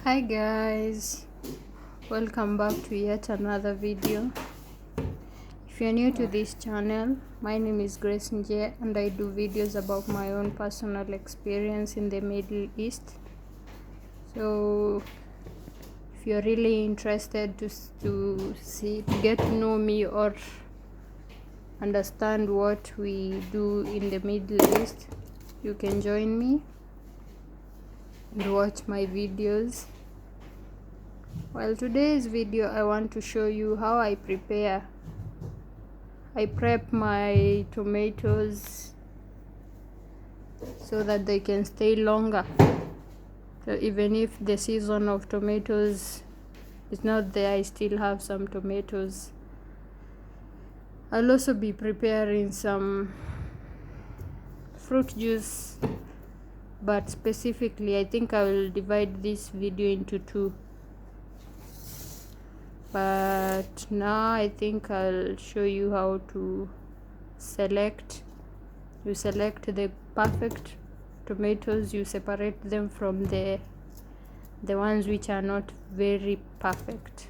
Hi guys, welcome back to yet another video. If you're new to this channel, my name is Grace Nje and I do videos about my own personal experience in the Middle East. So if you're really interested to get to know me or understand what we do in the Middle East, you can join me and watch my videos. Well, today's video I want to show you how I prep my tomatoes so that they can stay longer. So even if the season of tomatoes is not there, I still have some tomatoes. I'll also be preparing some fruit juice, but specifically I think I will divide this video into two. But now I think I'll show you how to select. You select the perfect tomatoes, you separate them from the ones which are not very perfect.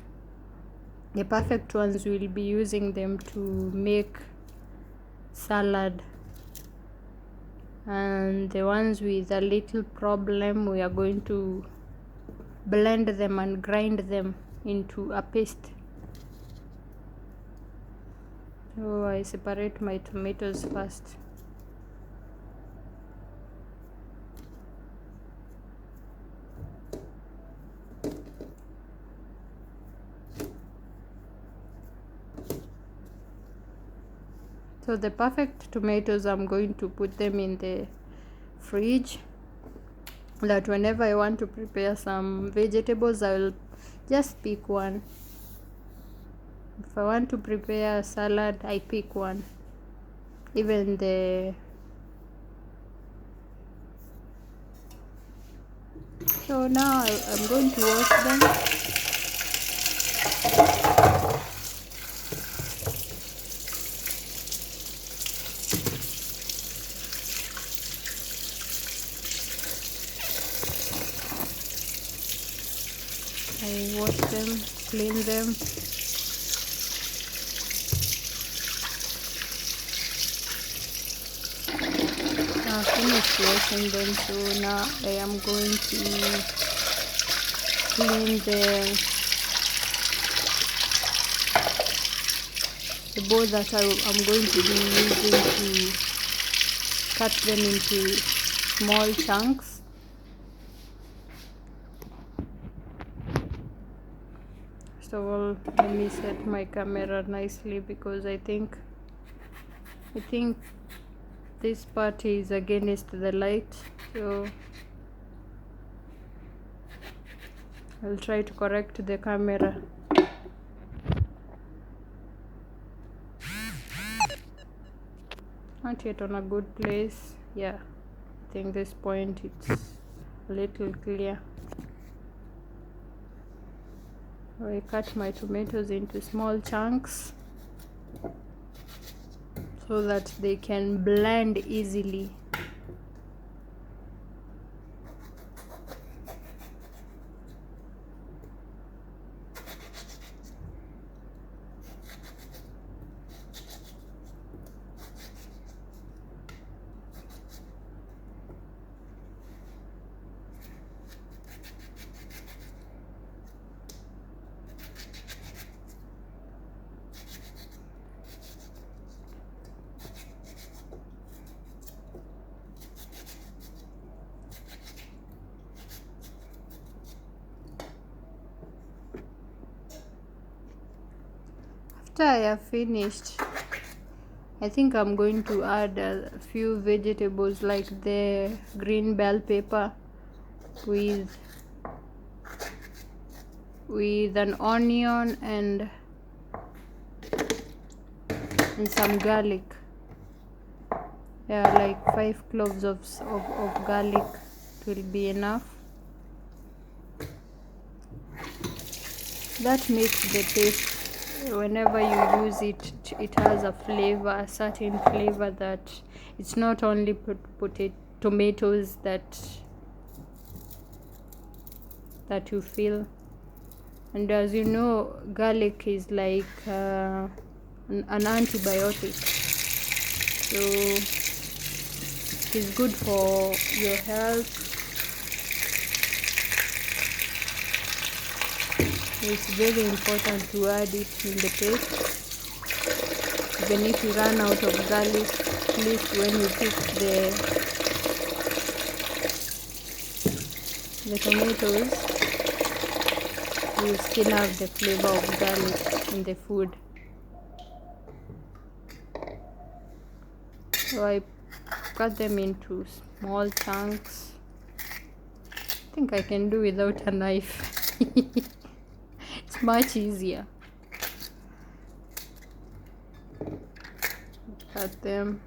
The perfect ones, we'll be using them to make salad, and the ones with a little problem, we are going to blend them and grind them into a paste. So I separate my tomatoes first. So the perfect tomatoes, I'm going to put them in the fridge, that whenever I want to prepare some vegetables, I will just pick one. If I want to prepare a salad, I pick one. Even so now I'm going to wash them. I wash them, clean them. I finished washing them, so now I am going to clean the bowl that I'm going to be using to cut them into small chunks. So let me set my camera nicely, because I think this part is against the light, so I'll try to correct the camera. Not yet on a good place. Yeah, I think this point it's a little clear. I cut my tomatoes into small chunks so that they can blend easily. After I have finished, I think I'm going to add a few vegetables like the green bell pepper with an onion and some garlic. Yeah, like 5 cloves of garlic will be enough. That makes the taste, whenever you use it, it has a flavor, a certain flavor, that it's not only tomatoes that that you feel. And as you know, garlic is like an antibiotic, so it is good for your health. It's very important to add it in the paste. Even if you run out of garlic, at least when you cook the tomatoes, you still have the flavor of garlic in the food. So I cut them into small chunks. I think I can do without a knife. It's much easier. Cut them.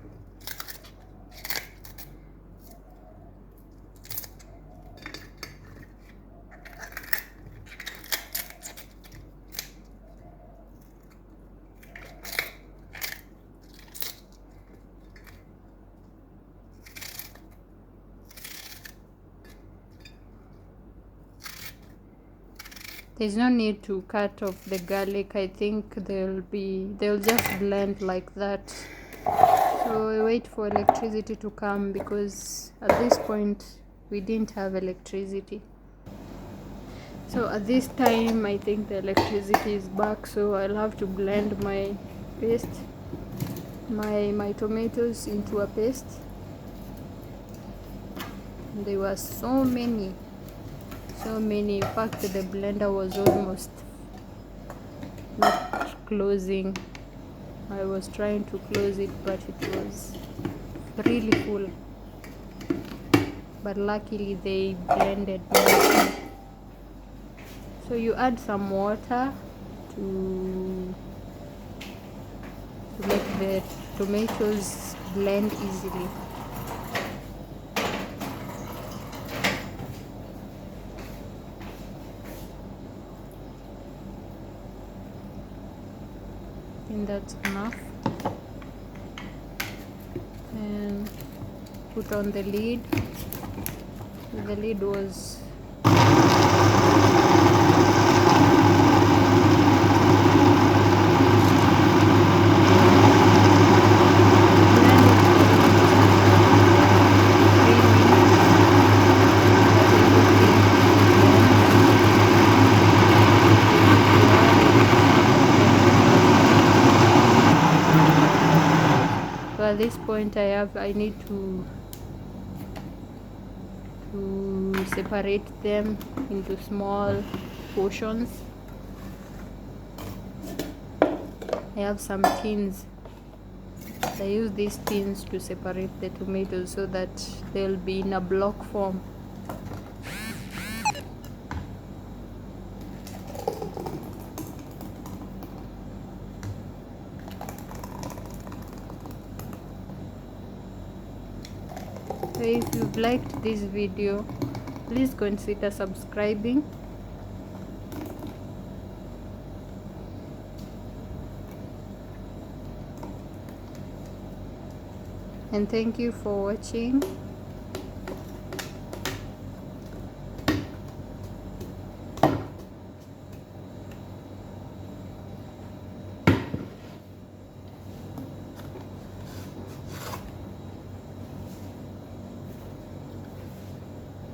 There's no need to cut off the garlic. I think they'll just blend like that. So I wait for electricity to come, because at this point we didn't have electricity. So at this time I think the electricity is back, so I'll have to blend my paste, my tomatoes into a paste. There were so many. In fact, the blender was almost not closing. I was trying to close it, but it was really full. But luckily they blended nicely. So you add some water to make the tomatoes blend easily. I think that's enough. And put on the lid. The lid was at this point I need to separate them into small portions. I have some tins. I use these tins to separate the tomatoes so that they'll be in a block form. So if you've liked this video, please consider subscribing. And thank you for watching.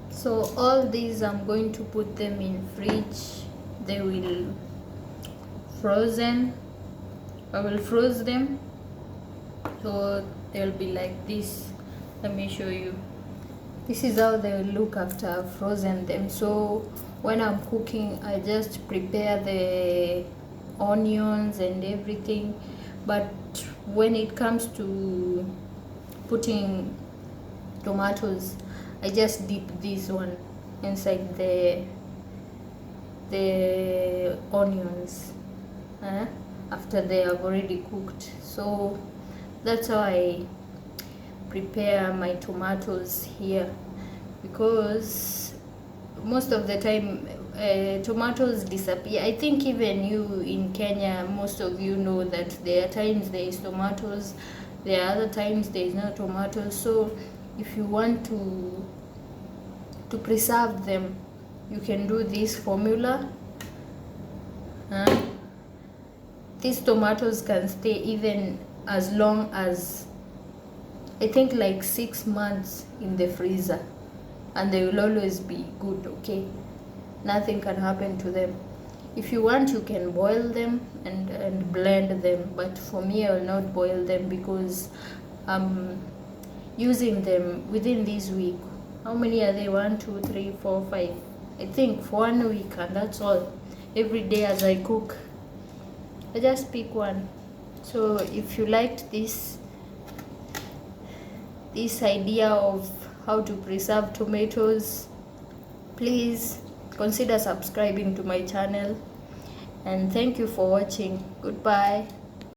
So all these I'm going to put them in fridge. They will frozen. I will freeze them, so they'll be like this. Let me show you. This is how they will look after I've frozen them. So when I'm cooking, I just prepare the onions and everything, but when it comes to putting tomatoes, I just dip this one inside the onions after they have already cooked. So that's how I prepare my tomatoes here, because most of the time tomatoes disappear. I think even you in Kenya, most of you know that there are times there is tomatoes, there are other times there is no tomatoes. So if you want to preserve them, you can do this formula. These tomatoes can stay even as long as, I think, like 6 months in the freezer, and they will always be good. Okay, nothing can happen to them. If you want, you can boil them and blend them, but for me, I will not boil them because I'm using them within this week. How many are they? 1, 2, 3, 4, 5, I think, for 1 week, and that's all. Every day as I cook, I just pick one. So if you liked this idea of how to preserve tomatoes, please consider subscribing to my channel, and thank you for watching. Goodbye.